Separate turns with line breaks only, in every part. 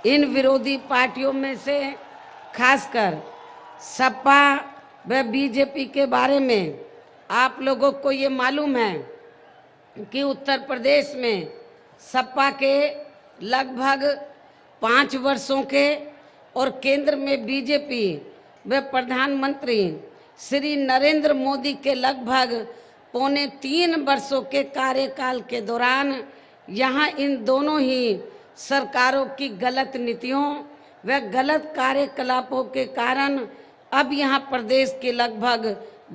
इन विरोधी पार्टियों में से खासकर सपा व बीजेपी के बारे में आप लोगों को ये मालूम है कि उत्तर प्रदेश में सपा के लगभग 5 वर्षों के और केंद्र में बीजेपी व प्रधानमंत्री श्री नरेंद्र मोदी के लगभग 2.25 वर्षों के कार्यकाल के दौरान यहाँ इन दोनों ही सरकारों की गलत नीतियों व गलत कार्यकलापों के कारण अब यहाँ प्रदेश के लगभग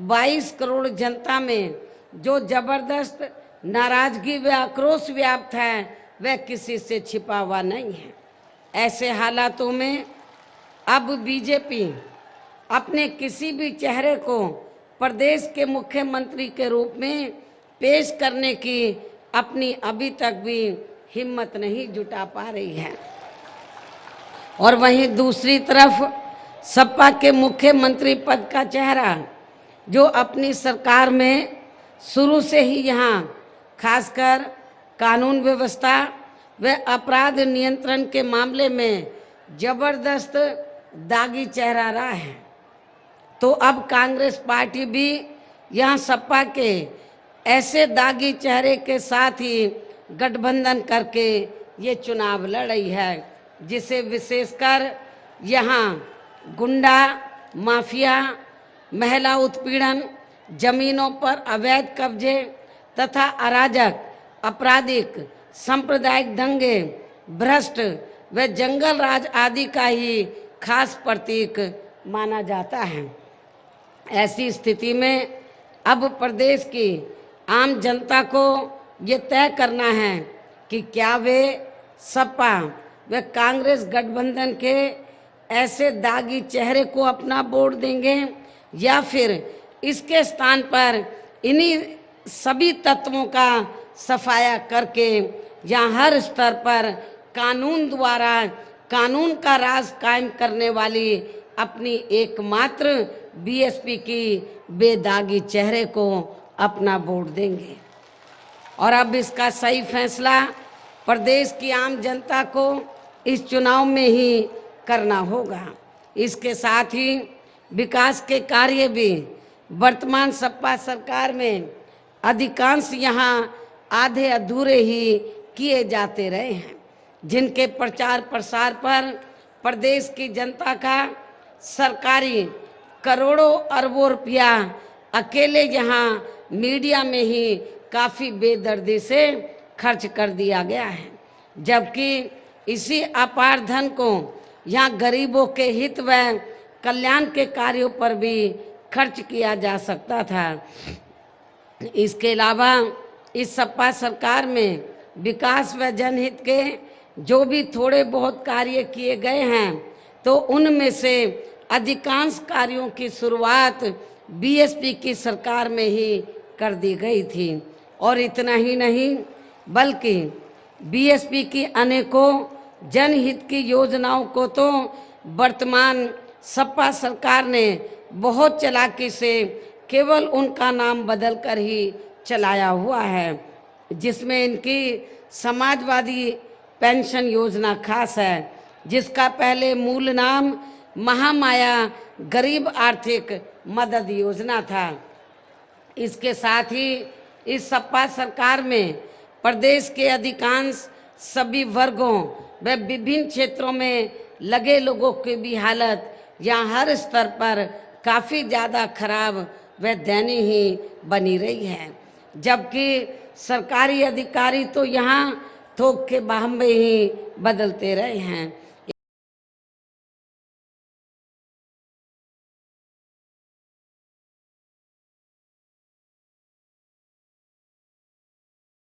22 करोड़ जनता में जो जबरदस्त नाराजगी व आक्रोश व्याप्त है वह किसी से छिपा हुआ नहीं है। ऐसे हालातों में अब बीजेपी अपने किसी भी चेहरे को प्रदेश के मुख्यमंत्री के रूप में पेश करने की अपनी अभी तक भी हिम्मत नहीं जुटा पा रही है। और वहीं दूसरी तरफ सपा के मुख्यमंत्री पद का चेहरा जो अपनी सरकार में शुरू से ही यहाँ खासकर कानून व्यवस्था व अपराध नियंत्रण के मामले में जबरदस्त दागी चेहरा रहा है, तो अब कांग्रेस पार्टी भी यहाँ सपा के ऐसे दागी चेहरे के साथ ही गठबंधन करके ये चुनाव लड़ रही है, जिसे विशेषकर यहाँ गुंडा माफिया, महिला उत्पीड़न, जमीनों पर अवैध कब्जे तथा अराजक, आपराधिक, सांप्रदायिक दंगे, भ्रष्ट व जंगल राज आदि का ही खास प्रतीक माना जाता है। ऐसी स्थिति में अब प्रदेश की आम जनता को ये तय करना है कि क्या वे सपा व कांग्रेस गठबंधन के ऐसे दागी चेहरे को अपना वोट देंगे या फिर इसके स्थान पर इन्हीं सभी तत्वों का सफाया करके यहाँ हर स्तर पर कानून द्वारा कानून का राज कायम करने वाली अपनी एकमात्र बीएसपी की बेदागी चेहरे को अपना वोट देंगे। और अब इसका सही फैसला प्रदेश की आम जनता को इस चुनाव में ही करना होगा। इसके साथ ही विकास के कार्य भी वर्तमान सपा सरकार में अधिकांश यहाँ आधे अधूरे ही किए जाते रहे हैं, जिनके प्रचार प्रसार पर प्रदेश की जनता का सरकारी करोड़ों अरबों रुपया अकेले यहाँ मीडिया में ही काफ़ी बेदर्दी से खर्च कर दिया गया है, जबकि इसी अपार धन को यहाँ गरीबों के हित व कल्याण के कार्यों पर भी खर्च किया जा सकता था। इसके अलावा इस सपा सरकार में विकास व जनहित के जो भी थोड़े बहुत कार्य किए गए हैं, तो उनमें से अधिकांश कार्यों की शुरुआत बीएसपी की सरकार में ही कर दी गई थी। और इतना ही नहीं बल्कि बीएसपी की अनेकों जनहित की योजनाओं को तो वर्तमान सपा सरकार ने बहुत चालाकी से केवल उनका नाम बदलकर ही चलाया हुआ है, जिसमें इनकी समाजवादी पेंशन योजना खास है, जिसका पहले मूल नाम महामाया गरीब आर्थिक मदद योजना था। इसके साथ ही इस सपा सरकार में प्रदेश के अधिकांश सभी वर्गों व विभिन्न क्षेत्रों में लगे लोगों की भी हालत यहाँ हर स्तर पर काफ़ी ज़्यादा खराब व दयनीय ही बनी रही है, जबकि सरकारी अधिकारी तो यहाँ थोक के बहाने ही बदलते रहे हैं।